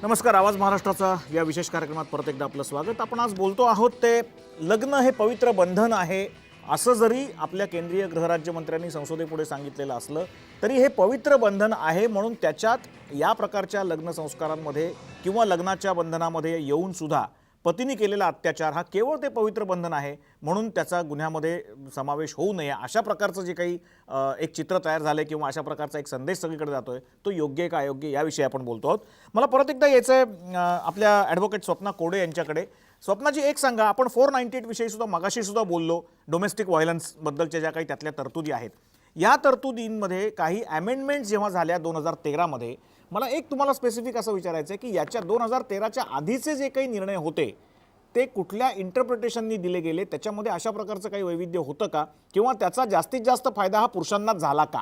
नमस्कार. आवाज महाराष्ट्राचा या विशेष कार्यक्रमात परत एकदा आपलं स्वागत. आपण आज बोलतो आहोत ते लग्न हे पवित्र बंधन आहे असं जरी आपल्या केंद्रीय गृहराज्यमंत्र्यांनी संसदेपुढे सांगितलेलं असलं तरी हे पवित्र बंधन आहे म्हणून त्याच्यात या प्रकारच्या लग्न संस्कारांमध्ये किंवा लग्नाच्या बंधनामध्ये येऊन सुद्धा पतीने केलेला अत्याचार हा केवळ ते पवित्र बंधन आहे म्हणून त्याचा गुन्ह्यामध्ये समावेश होऊ नये अशा प्रकारचं जे काही एक चित्र तयार झाले किंवा अशा प्रकारचा एक संदेश सगळीकडे जातोय तो योग्य आहे का अयोग्य याविषयी आपण बोलतो आहोत. मला परत एकदा यायचं आपल्या ॲडव्होकेट स्वप्ना कोडे यांच्याकडे. स्वप्नाजी, एक सांगा, आपण 498 विषयी सुद्धा मगाशी सुद्धा बोललो, डोमेस्टिक व्हायलन्स बद्दलच्या ज्या काही त्यातल्या तरतुदी आहेत, या तरतुदींमध्ये काही अमेंडमेंट्स जेव्हा झाल्या 2013 मध्ये, मला एक तुम्हाला स्पेसिफिक असं विचारायचं आहे की याच्या 2013च्या आधीचे जे काही निर्णय होते ते कुठल्या इंटरप्रिटेशननी दिले गेले, त्याच्यामध्ये अशा प्रकारचं काही वैविध्य होतं का किंवा त्याचा जास्तीत जास्त फायदा हा पुरुषांना झाला का?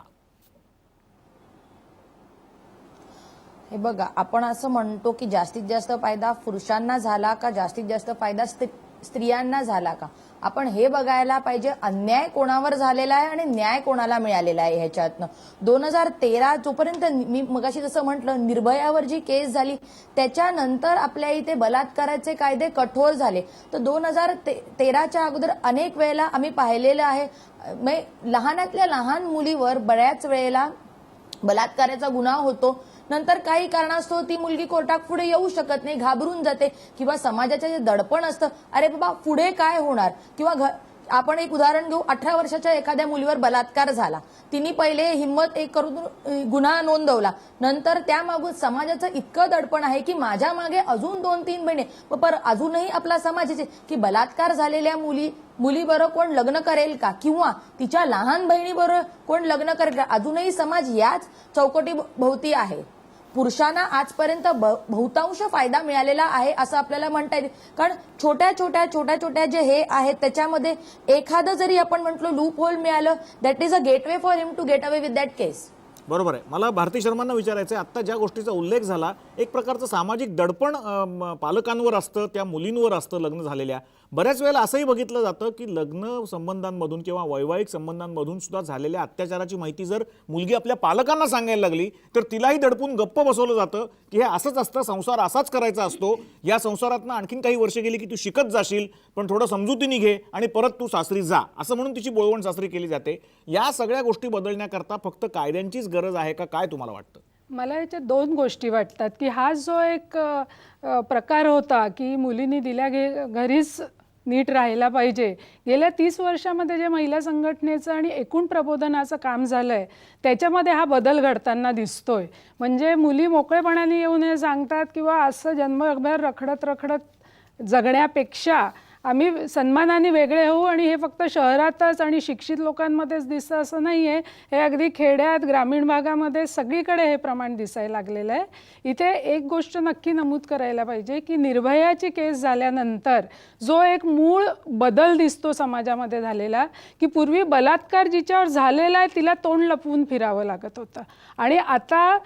हे बघा, आपण असं म्हणतो की जास्तीत जास्त फायदा पुरुषांना झाला का जास्तीत जास्त फायदा स्त्रियांना झाला का. आपण हे बघायला पाहिजे अन्याय कोणावर झालेला आहे आणि न्याय कोणाला मिळालेला आहे. ह्याच्यातनं 2013 जोपर्यंत मी मगाशी जसं म्हटलं निर्भयावर जी केस झाली त्याच्यानंतर आपल्या इथे बलात्काराचे कायदे कठोर झाले. तर 2013च्या अगोदर अनेक वेळेला आम्ही पाहिलेलं आहे, लहानातल्या लहान मुलीवर बऱ्याच वेळेला बलात्काराचा गुन्हा होतो. नंतर काही कारणास्तव ती मुलगी कोर्टात पुढे येऊ शकत नाही, घाबरून जाते किंवा समाजाचं जे दडपण असतं, अरे बाबा पुढे काय होणार, किंवा आपण एक उदाहरण घेऊ, 18 वर्षाच्या एखाद्या मुलीवर बलात्कार झाला, तिने पहिले हिंमत करून गुन्हा नोंदवला, नंतर त्यामागून समाजाचं इतकं दडपण आहे की माझ्या मागे अजून 2-3 महिने पर अजूनही आपला समाजाचे की बलात्कार झालेल्या मुलीबरोबर कोण लग्न करेल का किंवा तिच्या लहान बहिणीबरोबर कोण लग्न करेल का, अजूनही समाज याच चौकटी भोवती आहे. पुरुषांना आजपर्यंत बहुतांश फायदा मिळालेला आहे असं आपल्याला म्हणता येईल, कारण छोट्या जे हे आहेत त्याच्यामध्ये एखादं जरी आपण म्हटलं लूप होल मिळालं, that is a gateway for him to get away with that case. बरोबर आहे. मला भारती शर्मांना विचारायचं आहे, आत्ता ज्या गोष्टीचा उल्लेख झाला, एक प्रकारचं सामाजिक दडपण पालकांवर असतं, त्या मुलींवर असतं लग्न झालेल्या. बऱ्याच वेळेला असंही बघितलं जातं की लग्न संबंधांमधून किंवा वैवाहिक संबंधांमधून सुद्धा झालेल्या अत्याचाराची माहिती जर मुलगी आपल्या पालकांना सांगायला लागली तर तिलाही दडपून गप्प बसवलं जातं की हे असंच असतं, संसार असाच करायचा असतो, या संसारातनं आणखीन काही वर्ष गेली की तू शिकत जाशील, पण थोडं समजुतीने घे आणि परत तू सासरी जा, असं म्हणून तिची बोळवण सासरी केली जाते. या सगळ्या गोष्टी बदलण्याकरता फक्त कायद्यांचीच गरज आहे का, काय तुम्हाला वाटतं? मला याच्यात 2 गोष्टी वाटतात की हा जो एक प्रकार होता की मुलींनी दिल्या घरीच नीट राहायला पाहिजे, गेल्या 30 वर्षामध्ये जे महिला संघटनेचं आणि एकूण प्रबोधनाचं काम झालंय त्याच्यामध्ये हा बदल घडताना दिसतोय. म्हणजे मुली मोकळेपणाने येऊन हे सांगतात किंवा असं जन्मभर रखडत जगण्यापेक्षा आम्ही सन्मानाने वेगळे होऊ, आणि हे फक्त शहरातच आणि शिक्षित लोकांमध्येच दिसतं असं नाही आहे, हे अगदी खेड्यात ग्रामीण भागामध्ये सगळीकडे हे प्रमाण दिसायला लागलेलं आहे. इथे एक गोष्ट नक्की नमूद करायला पाहिजे की निर्भयाची केस झाल्यानंतर जो एक मूळ बदल दिसतो समाजामध्ये झालेला, की पूर्वी बलात्कार जिच्यावर झालेला आहे तिला तोंड लपवून फिरावं लागत होतं, आणि आता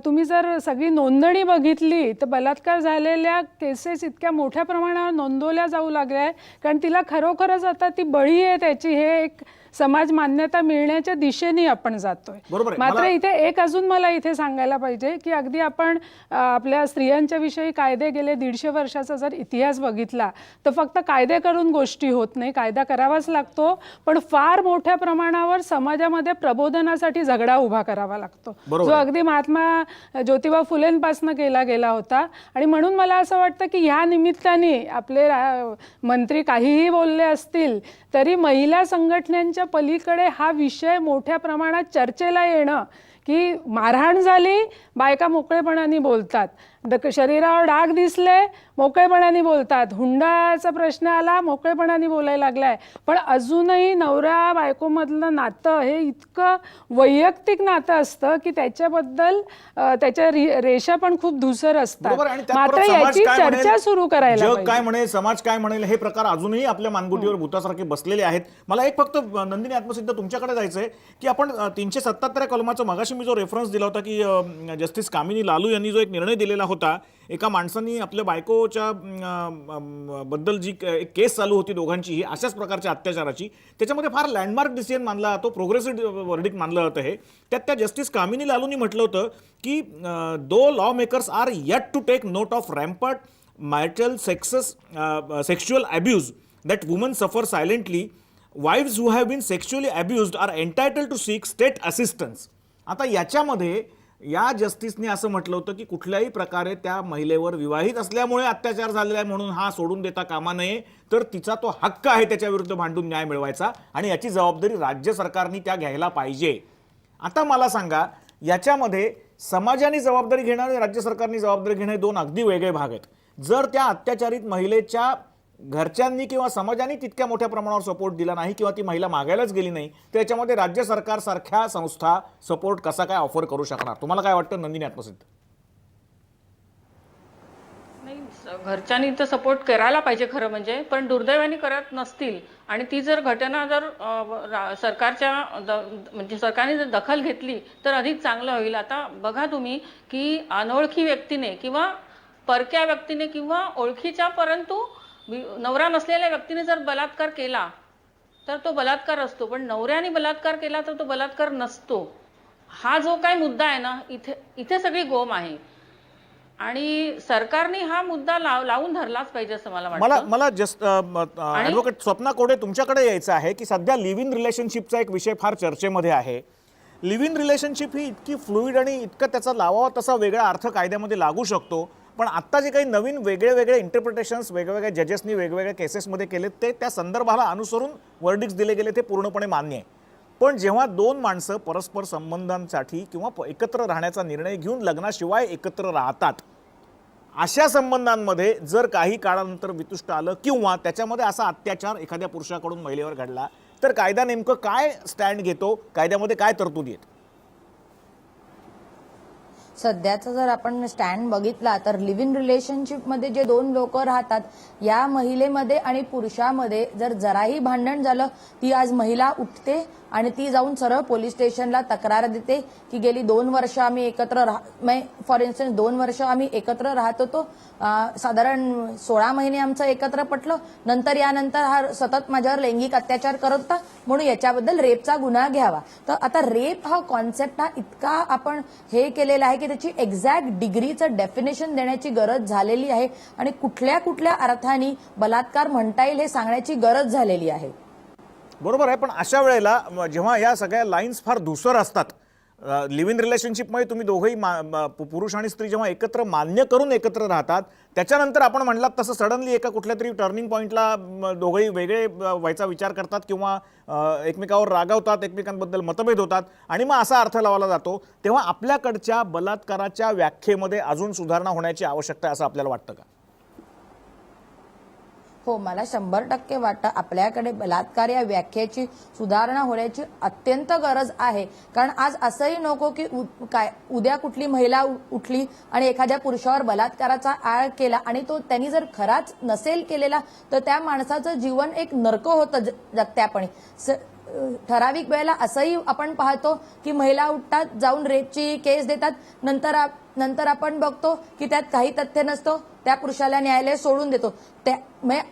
तुम्ही जर सगळी नोंदणी बघितली तर बलात्कार झालेल्या केसेस इतक्या मोठ्या प्रमाणावर नोंदवल्या जाऊ लागल्या आहे, कारण तिला खरोखरच आता ती बळी आहे त्याची हे एक समाज मान्यता मिळण्याच्या दिशेने आपण जातोय. मात्र इथे एक अजून मला इथे सांगायला पाहिजे की अगदी आपण आपल्या स्त्रियांच्या विषयी कायदे गेले 150 वर्षाचा जर इतिहास बघितला तर फक्त कायदे करून गोष्टी होत नाही, कायदा करावाच लागतो, पण फार मोठ्या प्रमाणावर समाजामध्ये प्रबोधनासाठी झगडा उभा करावा लागतो, जो अगदी महात्मा ज्योतिबा फुलेंपासून केला गेला होता. आणि म्हणून मला असं वाटतं की ह्या निमित्ताने आपले मंत्री काहीही बोलले असतील तरी महिला संघटनांच्या पलीकडे हा विषय मोठ्या प्रमाणात चर्चेला येणं, की मारहाण झाली बायका मोकळेपणाने बोलतात, शरीरावर डाग दिसले मोकळेपणाने बोलतात, हुंडाचा प्रश्न आला मोकळेपणाने बोलायला लागलाय, पण अजूनही नवरा बायकोमधलं नातं हे इतकं वैयक्तिक नातं असतं की त्याच्याबद्दल त्याच्या रेषा पण खूप धूसर असतात. मात्र याची चर्चा सुरू करायला जग काय म्हणेल, समाज काय म्हणेल, हे प्रकार अजूनही आपल्या मानगुटीवर भूतासारखे बसलेले आहेत. मला एक फक्त नंदिनी आत्मसिद्ध तुमच्याकडे जायचंय की आपण 377 कलमाचं मगाशी मी जो रेफरन्स दिला होता की जस्टिस कामिनी लालू यांनी जो एक निर्णय दिलेला होता होता. एका माणसाने आपल्या बायकोच्या बद्दल जी एक केस चालू होती दोघांची ही अशाच प्रकारच्या अत्याचाराची, त्याच्यामध्ये फार लँडमार्क डिसिजन मानला जातो, प्रोग्रेसिव्ह वर्डिक्ट मानलं जातं हे. त्यात त्या जस्टिस कामिनी लालूंनी म्हटलं होतं की the lawmakers are yet to take note of rampant marital sexual abuse that women suffer silently, wives who have been sexually abused are entitled to seek state assistance. आता याच्यामध्ये या जस्टिसने असं म्हटलं होतं की कुठल्याही प्रकारे त्या महिलेवर विवाहित असल्यामुळे अत्याचार झालेला आहे म्हणून हा सोडून देता कामा नये, तर तिचा तो हक्क आहे त्याच्या विरुद्ध भांडून न्याय मिळवायचा आणि याची जबाबदारी राज्य सरकारने त्या घ्यायला पाहिजे. आता मला सांगा, याच्यामध्ये समाजाने जबाबदारी घेणं आणि राज्य सरकारने जबाबदारी घेणं हे दोन अगदी वेगळे भाग आहेत. जर त्या अत्याचारित महिलेच्या घरच्यांनी किंवा समाजाने तितक्या मोठ्या प्रमाणावर सपोर्ट दिला नाही किंवा ती महिला मागायलाच गेली नाही, तर याच्यामध्ये राज्य सरकार सारख्या संस्था सपोर्ट कसा काय ऑफर करू शकणार? तुम्हाला काय वाटतं नंदिनी आत्मसिद्ध? नाही, घरच्यांनी तर सपोर्ट करायला पाहिजे खरं म्हणजे, पण दुर्दैवाने करत नसतील आणि ती जर घटना जर सरकारच्या म्हणजे सरकारने जर दखल घेतली तर अधिक चांगलं होईल. आता बघा तुम्ही की अनोळखी व्यक्तीने किंवा परक्या व्यक्तीने किंवा ओळखीच्या परंतु नवरा नसलेल्या व्यक्तीने जर बलात्कार केला तर तो बलात्कार असतो, पण नवऱ्याने बलात्कार केला तर तो बलात्कार नसतो. हा जो काही मुद्दा आहे ना, इथे सगळी गोम आहे आणि सरकारने हा मुद्दा लावून धरलाच पाहिजे असं मला वाटतं. मला जस्ट ॲडव्होकेट स्वप्ना कोडे तुमच्याकडे यायचं आहे की सध्या लिव्ह इन रिलेशनशिपचा एक विषय फार चर्चेमध्ये आहे. लिव्ह इन रिलेशनशिप ही इतकी फ्लुइड आणि इतकं त्याचा लावावा तसा वेगळा अर्थ कायद्यामध्ये लागू शकतो, पण आत्ता जे काही नवीन वेगळे इंटरप्रिटेशन्स वेगवेगळ्या जजेसनी वेगवेगळ्या केसेसमध्ये केलेत ते त्या संदर्भाला अनुसरून वर्डिक्ट्स दिले गेले ते पूर्णपणे मान्य आहे. पण जेव्हा दोन माणसं परस्पर संबंधांसाठी किंवा एकत्र राहण्याचा निर्णय घेऊन लग्नाशिवाय एकत्र राहतात, अशा संबंधांमध्ये जर काही काळानंतर वितुष्ट आलं किंवा त्याच्यामध्ये असा अत्याचार एखाद्या पुरुषाकडून महिलेवर घडला, तर कायदा नेमकं काय स्टँड घेतो, कायद्यामध्ये काय तरतुदी आहेत? सध्याचा जर आपण स्टँड बघितला तर लिव्ह इन रिलेशनशिपमध्ये जे दोन लोक राहतात, या महिलेमध्ये आणि पुरुषामध्ये जर जराही भांडण झालं, ती आज महिला उठते आणि ती जाऊन सरळ पोलीस स्टेशनला तक्रार देते की गेली 2 वर्ष आम्ही एकत्र फॉर इन्स्टन्स 2 वर्ष आम्ही एकत्र राहत होतो, साधारण 16 महिने आमचं एकत्र पटलं, यानंतर हा सतत माझ्यावर लैंगिक अत्याचार करत होता म्हणून याच्याबद्दल रेपचा गुन्हा घ्यावा. तर आता रेप हा कॉन्सेप्ट हा इतका आपण हे केलेला आहे की त्याची एक्झॅक्ट डिग्रीचं डेफिनेशन देण्याची गरज झालेली आहे आणि कुठल्या कुठल्या अर्थाने बलात्कार म्हणता येईल हे सांगण्याची गरज झालेली आहे. बरोबर आहे, पण अशा वेळेला जेव्हा या सगळ्या लाईन्स फार धुसर असतात, लिव्ह इन रिलेशनशिपमध्ये तुम्ही दोघंही पुरुष आणि स्त्री जेव्हा एकत्र मान्य करून एकत्र राहतात, त्याच्यानंतर आपण म्हणलात तसं सडनली एका कुठल्या तरी टर्निंग पॉईंटला दोघंही वेगळे व्हायचा विचार करतात किंवा एकमेकावर रागावतात, एकमेकांबद्दल मतभेद होतात आणि मग असा अर्थ लावला जातो, तेव्हा आपल्याकडच्या बलात्काराच्या व्याख्येमध्ये अजून सुधारणा होण्याची आवश्यकता आहे असं आपल्याला वाटतं का? हो, मला 100% वाटतं आपल्याकडे बलात्कार या व्याख्येची सुधारणा होण्याची अत्यंत गरज आहे. कारण आज असंही नको की उद्या कुठली महिला उठली आणि एखाद्या पुरुषावर बलात्काराचा आळ केला आणि तो त्यांनी जर खराच नसेल केलेला तर त्या माणसाचं जीवन एक नरक होतं जगत्यापणी. ठराविक वेळेला असंही आपण पाहतो की महिला उठतात, जाऊन रेपची केस देतात, नंतर आपण बघतो की त्यात काही तथ्य नसतो, त्या पुरुषाला न्यायालय सोडून देतो.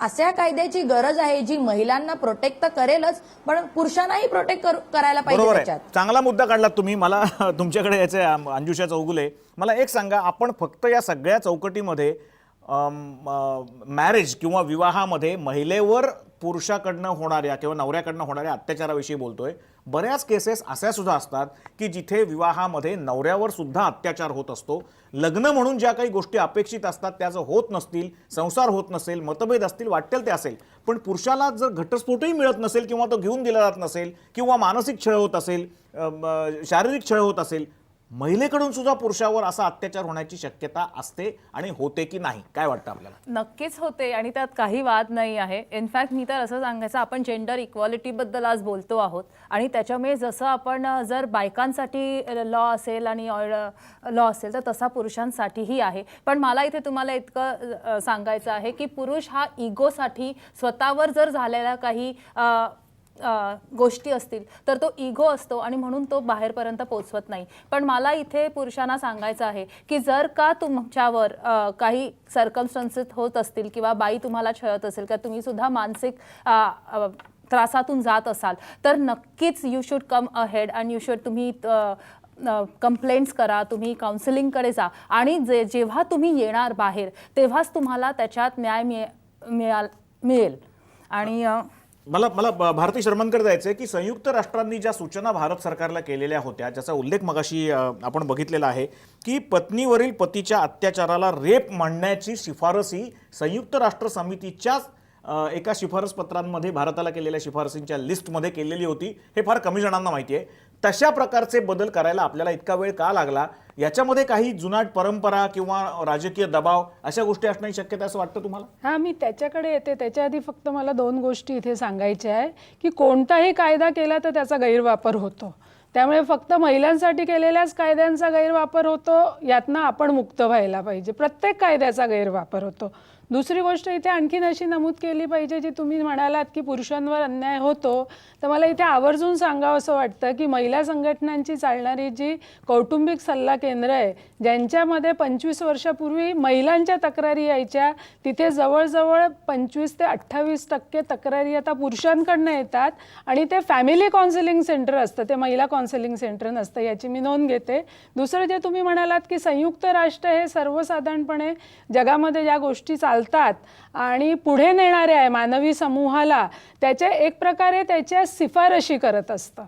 अशा कायद्याची गरज आहे जी महिलांना प्रोटेक्ट तर करेलच पण पुरुषांनाही प्रोटेक्ट करायला पाहिजे. बरोबर त्याच्यात आहे, चांगला मुद्दा काढलात तुम्ही. मला तुमच्याकडे याचे अंजुषा चौगुले, मला एक सांगा, आपण फक्त या सगळ्या चौकटीमध्ये मॅरेज किंवा विवाहामध्ये महिलेवर पुरुषाकडनं होणाऱ्या किंवा नवऱ्याकडनं होणाऱ्या अत्याचाराविषयी बोलतोय. बऱ्याच केसेस अशा सुद्धा असतात की जिथे विवाहामध्ये नवऱ्यावर सुद्धा अत्याचार होत असतो. लग्न म्हणून ज्या काही गोष्टी अपेक्षित असतात त्या जर होत नसतील, संसार होत नसेल, मतभेद असतील, वाटेल ते असेल, पण पुरुषाला जर घटस्फोटही मिळत नसेल किंवा तो घेऊन दिला जात नसेल किंवा मानसिक छळ होत असेल, शारीरिक छळ होत असेल, महिलेकडून सुद्धा पुरुषावर असा अत्याचार होण्याची शक्यता असते आणि होते की नाही? काय वाटतं आपल्याला? नक्कीच होते आणि त्यात काही वाद नाही आहे. इनफॅक्ट मी तर असं सांगायचं, आपण जेंडर इक्वालिटीबद्दल आज बोलतो आहोत आणि त्याच्यामुळे जसं आपण जर बायकांसाठी लॉ असेल आणि लॉ असेल तर तसा पुरुषांसाठीही आहे. पण मला इथे तुम्हाला इतकं सांगायचं आहे की पुरुष हा इगोसाठी स्वतःवर जर झालेला काही गोष्टी असतील तर तो इगो असतो आणि म्हणून तो बाहेरपर्यंत पोचवत नाही. पण मला इथे पुरुषांना सांगायचं आहे की जर का तुमच्यावर काही सर्कमस्टन्सेस होत असतील किंवा बाई तुम्हाला छळत असेल किंवा तुम्ही सुद्धा मानसिक त्रासातून जात असाल तर नक्कीच you should come ahead and you should तुम्ही कंप्लेंट्स करा, तुम्ही काउन्सिलिंगकडे जा आणि जेव्हा तुम्ही येणार बाहेर तेव्हाच तुम्हाला त्याच्यात न्याय मिळेल. आणि मला भारती शर्मांकडे जायचं आहे की संयुक्त राष्ट्रांनी ज्या सूचना भारत सरकारला केलेल्या होत्या, ज्याचा उल्लेख मगाशी आपण बघितलेला आहे की पत्नीवरील पतीच्या अत्याचाराला रेप मानण्याची शिफारस ही संयुक्त राष्ट्र समितीच्याच एका शिफारस पत्रांमध्ये भारताला केलेल्या शिफारसींच्या लिस्टमध्ये केलेली होती. हे फार कमी जणांना माहिती आहे. तशा प्रकारचे बदल करायला आपल्याला इतका वेळ का लागला? याच्यामध्ये काही जुनाट परंपरा किंवा राजकीय दबाव अशा गोष्टी असण्याची शक्यता असं वाटतं तुम्हाला? हां, मी त्याच्याकडे येते. त्याच्या आधी फक्त मला 2 गोष्टी इथे सांगायच्या आहे की कोणताही कायदा केला तर त्याचा गैरवापर होतो. त्यामुळे फक्त महिलांसाठी केलेल्याच कायद्यांचा गैरवापर होतो, यातनं आपण मुक्त व्हायला पाहिजे. प्रत्येक कायद्याचा गैरवापर होतो. दुसरी गोष्ट इथे आणखीन अशी नमूद केली पाहिजे, जी तुम्ही म्हणालात की पुरुषांवर अन्याय होतो, तर मला इथे आवर्जून सांगावं असं वाटतं की महिला संघटनांची चालणारी जी कौटुंबिक सल्ला केंद्र आहे, ज्यांच्यामध्ये 25 वर्षापूर्वी महिलांच्या तक्रारी यायच्या, तिथे जवळजवळ 25 ते 28% तक्रारी आता पुरुषांकडनं येतात आणि ते फॅमिली काउन्सिलिंग सेंटर असतं, ते महिला काउन्सिलिंग सेंटर नसतं, याची मी नोंद घेते. दुसरं जे तुम्ही म्हणालात की संयुक्त राष्ट्र हे सर्वसाधारणपणे जगामध्ये ज्या गोष्टी चालतात आणि पुढे नेणाऱ्या आहे मानवी समूहाला, त्याच्या एक प्रकारे त्याच्या शिफारशी करत असतं.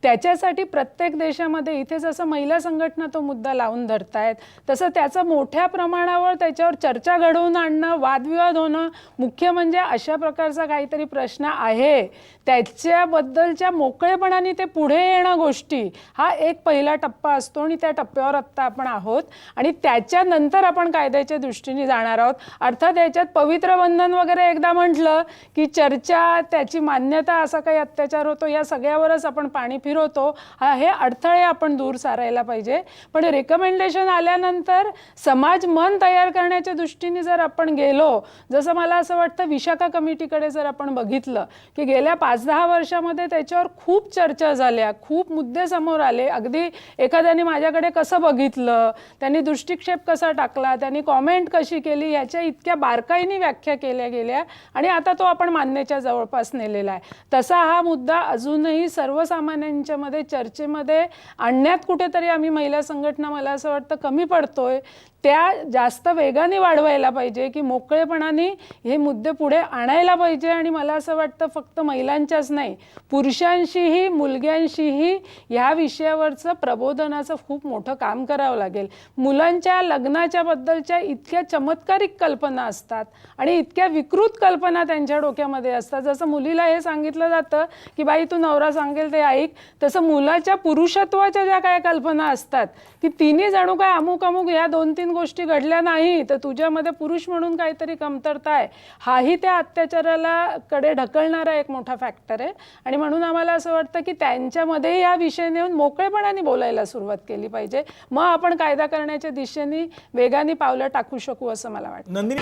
त्याच्यासाठी प्रत्येक देशामध्ये इथे जसं महिला संघटना तो मुद्दा लावून धरतायत, तसं त्याचं मोठ्या प्रमाणावर त्याच्यावर चर्चा घडवून आणणं, वादविवाद होणं, मुख्य म्हणजे अशा प्रकारचा काहीतरी प्रश्न आहे त्याच्याबद्दलच्या मोकळेपणाने ते पुढे येणं गोष्टी, हा एक पहिला टप्पा असतो आणि त्या टप्प्यावर आत्ता आपण आहोत आणि त्याच्यानंतर आपण कायद्याच्या दृष्टीने जाणार आहोत. अर्थात याच्यात पवित्र बंधन वगैरे एकदा म्हटलं की चर्चा, त्याची मान्यता, असा काही अत्याचार होतो, या सगळ्यावरच आपण पाणी फिरवतो. हे अडथळे आपण दूर सारायला पाहिजे. पण रिकमेंडेशन आल्यानंतर समाज मन तयार करण्याच्या दृष्टीने जर आपण गेलो, जसं मला असं वाटतं विशाखा कमिटीकडे जर आपण बघितलं की गेल्या 5-10 वर्षामध्ये त्याच्यावर खूप चर्चा झाल्या, खूप मुद्दे समोर आले. अगदी एखाद्याने माझ्याकडे कसं बघितलं, त्यांनी दृष्टिक्षेप कसा टाकला, त्यांनी कॉमेंट कशी केली, याच्या इतक्या बारकाईने व्याख्या केल्या गेल्या आणि आता तो आपण मान्यच्या जवळपास नेलेला आहे. तसा हा मुद्दा अजूनही सर्वसामान्यांच्या मध्ये चर्चेमध्ये आणण्यात कुठेतरी आम्ही महिला संघटना, मला असं वाटतं, कमी पडतोय. त्या जास्त वेगाने वाढवायला पाहिजे की मोकळेपणाने हे मुद्दे पुढे आणायला पाहिजे. आणि मला असं वाटतं फक्त महिलांच्याच नाही, पुरुषांशीही, मुलग्यांशीही ह्या विषयावरचं प्रबोधनाचं खूप मोठं काम करावं लागेल. मुलांच्या लग्नाच्या बद्दलच्या इतक्या चमत्कारिक कल्पना असतात आणि इतक्या विकृत कल्पना त्यांच्या डोक्यामध्ये असतात. जसं मुलीला हे सांगितलं जातं की बाई तू नवरा सांगेल ते ऐक, तसं मुलाच्या पुरुषत्वाच्या ज्या काय कल्पना असतात की तिने जणू काय अमुक अमुक ह्या 2-3 गोष्टी घडल्या नाही तर तुझ्यामध्ये पुरुष म्हणून काहीतरी कमतरता आहे, हाही त्या अत्याचाराला कडे ढकलणारा एक मोठा फॅक्टर आहे. आणि म्हणून आम्हाला असं वाटतं की त्यांच्यामध्येही हा विषय नेऊन मोकळेपणाने बोलायला सुरुवात केली पाहिजे. मग आपण कायदा करण्याच्या दिशेने वेगाने पावलं टाकू शकू असं मला वाटतं. नंदिनी